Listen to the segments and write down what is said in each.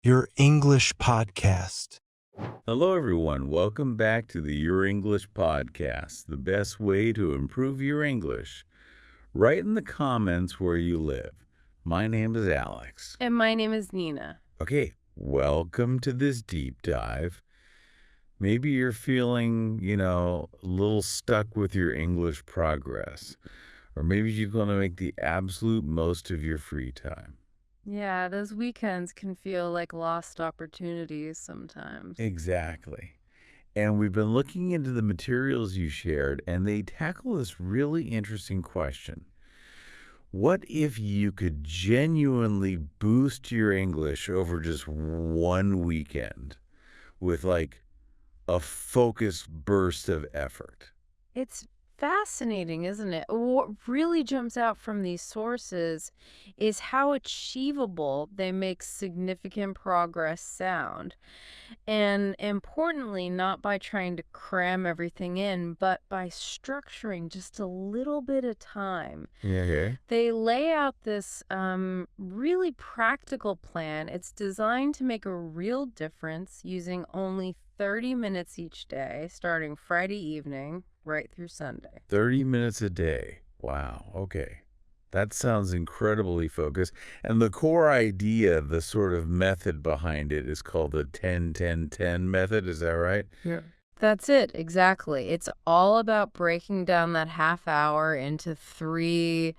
Your English podcast. Hello, everyone. Welcome back to the Your English podcast, the best way to improve your English. Write in the comments where you live. My name is Alex. And my name is Nina. Okay, welcome to this deep dive. Maybe you're feeling, a little stuck with your English progress, or maybe you're going to make the absolute most of your free time. Yeah, those weekends can feel like lost opportunities sometimes. Exactly. And we've been looking into the materials you shared, and they tackle this really interesting question. What if you could genuinely boost your English over just one weekend with like a focused burst of effort? It's fascinating, isn't it? What really jumps out from these sources is how achievable they make significant progress sound. And importantly, not by trying to cram everything in, but by structuring just a little bit of time. Yeah. They lay out this really practical plan. It's designed to make a real difference using only 30 minutes each day, starting Friday evening right through Sunday. 30 minutes a day. Wow. Okay. That sounds incredibly focused. And the core idea, the sort of method behind it is called the 10-10-10 method. Is that right? Yeah. That's it, exactly. It's all about breaking down that half hour into three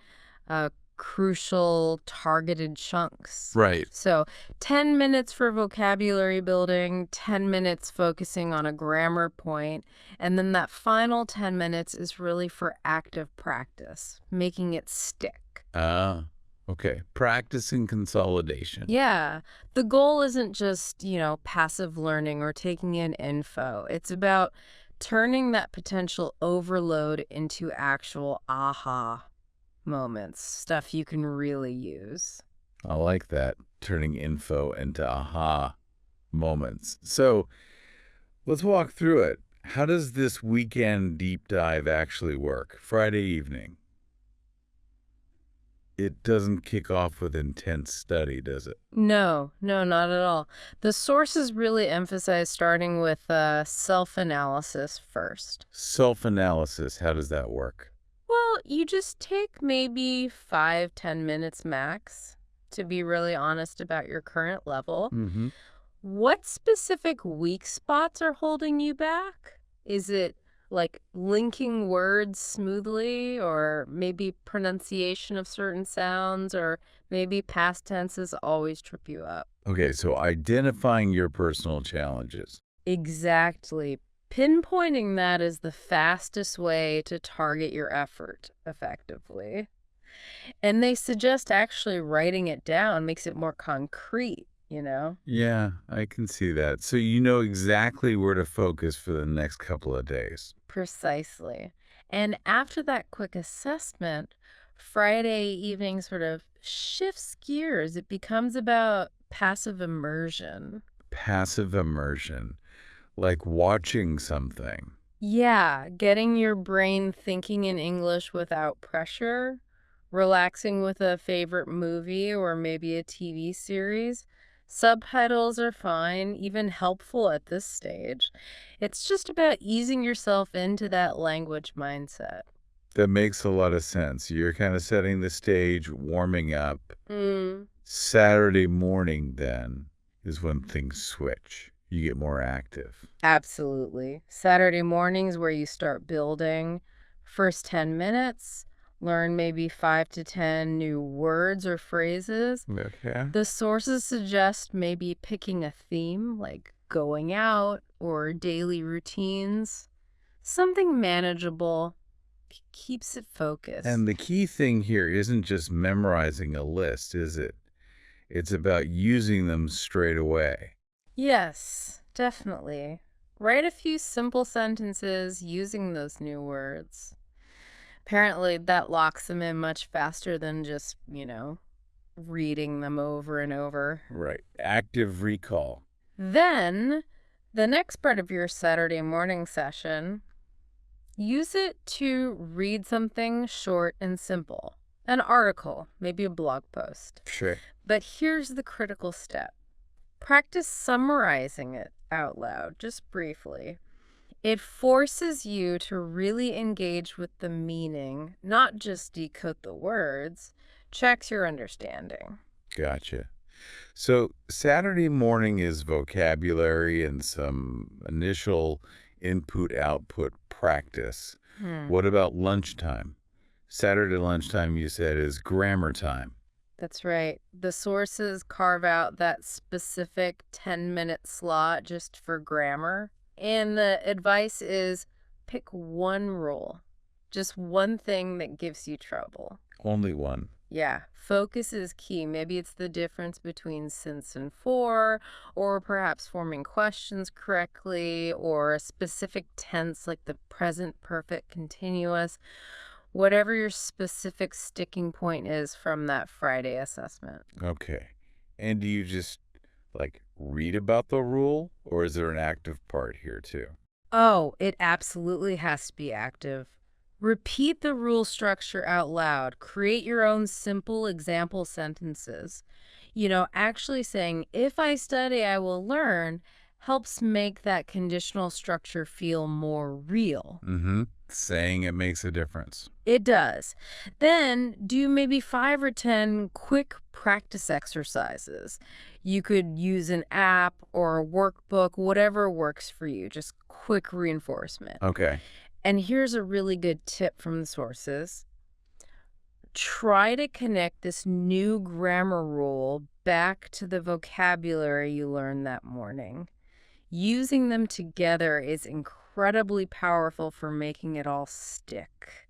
crucial targeted chunks. Right. So 10 minutes for vocabulary building, 10 minutes focusing on a grammar point, and then that final 10 minutes is really for active practice, making it stick. Okay. Practicing consolidation. Yeah. The goal isn't just, passive learning or taking in info. It's about turning that potential overload into actual aha moments, stuff you can really use. I like that, turning info into aha moments. So let's walk through it. How does this weekend deep dive actually work? Friday evening. It doesn't kick off with intense study, does it? No, not at all. The sources really emphasize starting with self-analysis first. Self-analysis, how does that work? Well, you just take maybe 5-10 minutes max to be really honest about your current level. Mm-hmm. What specific weak spots are holding you back? Is it like linking words smoothly, or maybe pronunciation of certain sounds, or maybe past tenses always trip you up? Okay, so identifying your personal challenges. Exactly. Pinpointing that is the fastest way to target your effort effectively. And they suggest actually writing it down makes it more concrete. Yeah, I can see that. So you know exactly where to focus for the next couple of days. Precisely. And after that quick assessment, Friday evening sort of shifts gears. It becomes about passive immersion. Passive immersion, like watching something. Yeah, getting your brain thinking in English without pressure, relaxing with a favorite movie or maybe a TV series. Subtitles are fine, even helpful at this stage. It's just about easing yourself into that language mindset. That makes a lot of sense. You're kind of setting the stage, warming up. Mm. Saturday morning, then, is when things switch. You get more active. Absolutely. Saturday mornings where you start building. First 10 minutes, learn maybe 5 to 10 new words or phrases. Okay. The sources suggest maybe picking a theme like going out or daily routines. Something manageable keeps it focused. And the key thing here isn't just memorizing a list, is it? It's about using them straight away. Yes, definitely. Write a few simple sentences using those new words. Apparently, that locks them in much faster than just, reading them over and over. Right. Active recall. Then, the next part of your Saturday morning session, use it to read something short and simple. An article, maybe a blog post. Sure. But here's the critical step. Practice summarizing it out loud, just briefly. It forces you to really engage with the meaning, not just decode the words. Checks your understanding. Gotcha. So Saturday morning is vocabulary and some initial input-output practice. Hmm. What about lunchtime? Saturday lunchtime, you said, is grammar time. That's right. The sources carve out that specific 10-minute slot just for grammar. And the advice is pick one rule, just one thing that gives you trouble. Only one. Yeah, focus is key. Maybe it's the difference between since and for, or perhaps forming questions correctly, or a specific tense like the present perfect continuous. Whatever your specific sticking point is from that Friday assessment. Okay. And do you just, read about the rule, or is there an active part here, too? Oh, it absolutely has to be active. Repeat the rule structure out loud. Create your own simple example sentences. Actually saying, if I study, I will learn, helps make that conditional structure feel more real. Mm-hmm. Saying it makes a difference. It does. Then do maybe 5 or 10 quick practice exercises. You could use an app or a workbook, whatever works for you, just quick reinforcement. Okay. And here's a really good tip from the sources. Try to connect this new grammar rule back to the vocabulary you learned that morning. Using them together is incredibly powerful for making it all stick.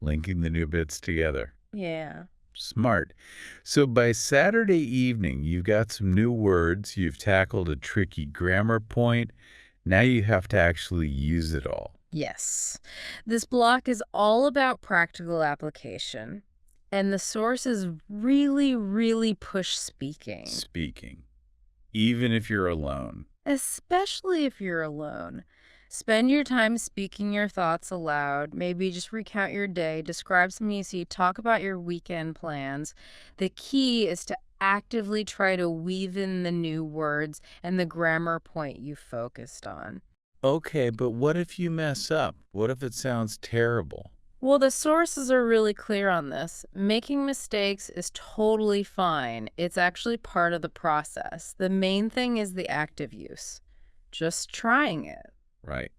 Linking the new bits together. Yeah. Smart. So by Saturday evening, you've got some new words, you've tackled a tricky grammar point. Now you have to actually use it all. Yes. This block is all about practical application, and the sources really, really push speaking. Speaking. Even if you're alone. Especially if you're alone. Spend your time speaking your thoughts aloud. Maybe just recount your day, describe something you see, talk about your weekend plans. The key is to actively try to weave in the new words and the grammar point you focused on. Okay, but what if you mess up? What if it sounds terrible? Well, the sources are really clear on this. Making mistakes is totally fine. It's actually part of the process. The main thing is the active use. Just trying it. Right.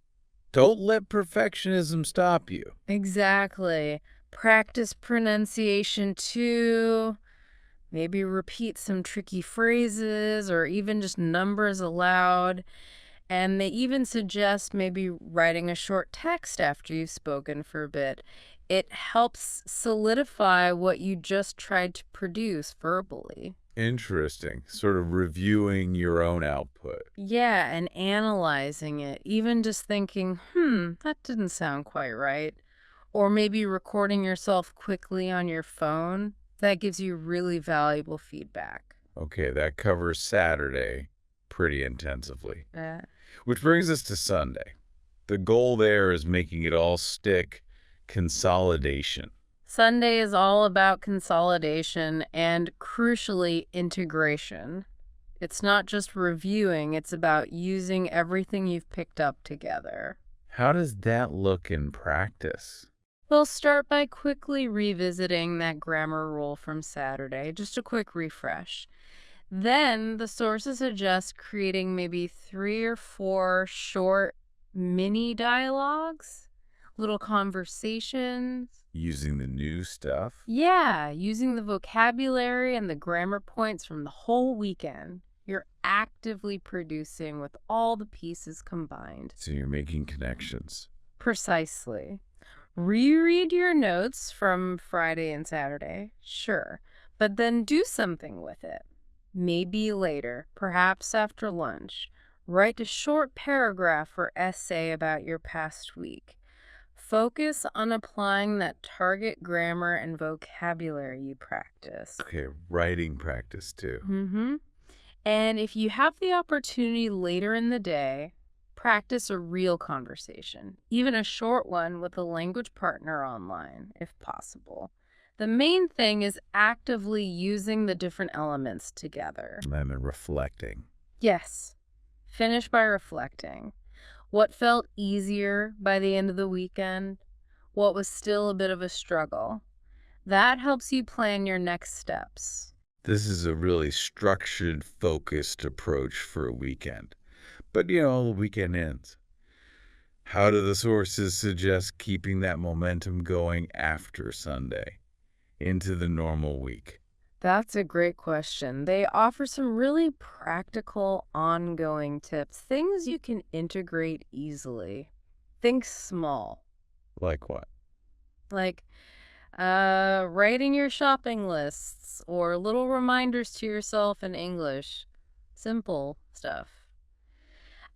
Don't let perfectionism stop you. Exactly. Practice pronunciation too. Maybe repeat some tricky phrases or even just numbers aloud. And they even suggest maybe writing a short text after you've spoken for a bit. It helps solidify what you just tried to produce verbally. Interesting. Sort of reviewing your own output. Yeah, and analyzing it. Even just thinking, that didn't sound quite right. Or maybe recording yourself quickly on your phone. That gives you really valuable feedback. Okay, that covers Saturday pretty intensively. Uh, Which brings us to Sunday. The goal there is making it all stick, consolidation. Sunday is all about consolidation and, crucially, integration. It's not just reviewing, it's about using everything you've picked up together. How does that look in practice? We'll start by quickly revisiting that grammar rule from Saturday, just a quick refresh. Then the sources suggest creating maybe 3 or 4 short mini dialogues, little conversations. Using the new stuff? Yeah, using the vocabulary and the grammar points from the whole weekend. You're actively producing with all the pieces combined. So you're making connections. Precisely. Reread your notes from Friday and Saturday, sure, but then do something with it. Maybe later, perhaps after lunch. Write a short paragraph or essay about your past week. Focus on applying that target grammar and vocabulary you practice. Okay, writing practice too. And if you have the opportunity later in the day, practice a real conversation, even a short one with a language partner online, if possible. The main thing is actively using the different elements together. And then reflecting. Yes. Finish by reflecting. What felt easier by the end of the weekend? What was still a bit of a struggle? That helps you plan your next steps. This is a really structured, focused approach for a weekend. But, the weekend ends. How do the sources suggest keeping that momentum going after Sunday into the normal week? That's a great question. They offer some really practical, ongoing tips, things you can integrate easily. Think small, Like what? like writing your shopping lists or little reminders to yourself in English. Simple stuff.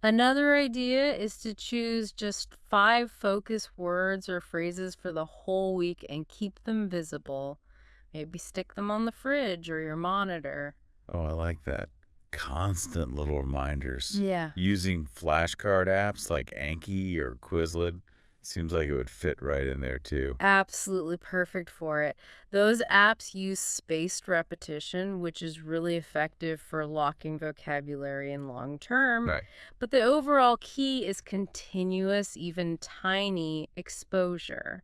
Another idea is to choose just 5 focus words or phrases for the whole week and keep them visible. Maybe stick them on the fridge or your monitor. Oh, I like that. Constant little reminders. Yeah. Using flashcard apps like Anki or Quizlet seems like it would fit right in there too. Absolutely perfect for it. Those apps use spaced repetition, which is really effective for locking vocabulary in long term. Right. But the overall key is continuous, even tiny exposure.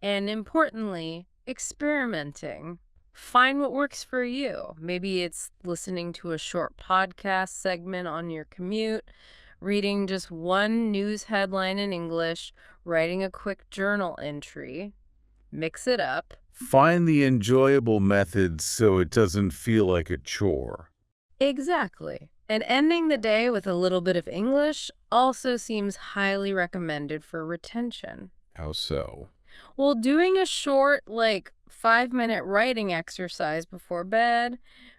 And importantly, experimenting. Find what works for you. Maybe it's listening to a short podcast segment on your commute, reading just one news headline in English, writing a quick journal entry. Mix it up. Find the enjoyable methods so it doesn't feel like a chore. Exactly. And ending the day with a little bit of English also seems highly recommended for retention. How so? Well, doing a short, 5-minute writing exercise before bed,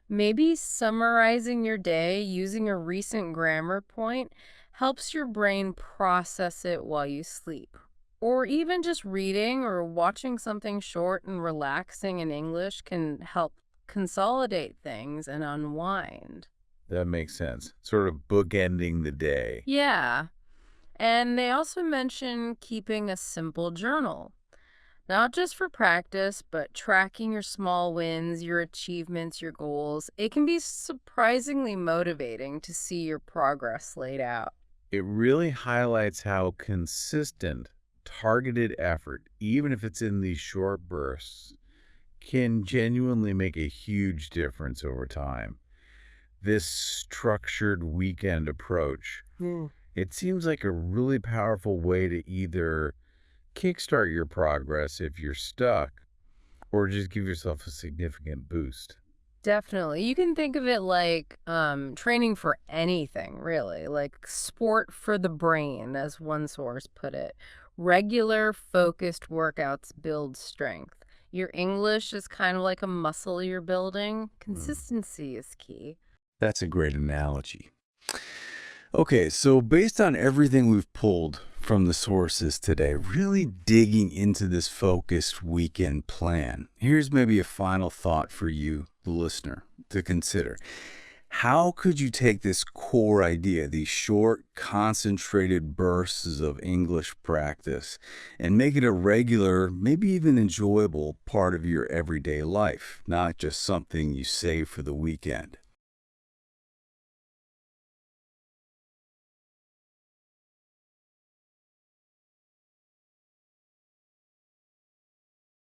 maybe summarizing your day using a recent grammar point, helps your brain process it while you sleep. Or even just reading or watching something short and relaxing in English can help consolidate things and unwind. That makes sense. Sort of bookending the day. Yeah. And they also mention keeping a simple journal. Not just for practice, but tracking your small wins, your achievements, your goals. It can be surprisingly motivating to see your progress laid out. It really highlights how consistent, targeted effort, even if it's in these short bursts, can genuinely make a huge difference over time. This structured weekend approach, it seems like a really powerful way to either kickstart your progress if you're stuck, or just give yourself a significant boost. Definitely. You can think of it like training for anything, really, like sport for the brain, as one source put it. Regular, focused workouts build strength. Your English is kind of like a muscle you're building. Consistency is key. That's a great analogy. Okay, so based on everything we've pulled from the sources today, really digging into this focused weekend plan, here's maybe a final thought for you, the listener, to consider. How could you take this core idea, these short, concentrated bursts of English practice, and make it a regular, maybe even enjoyable part of your everyday life, not just something you save for the weekend?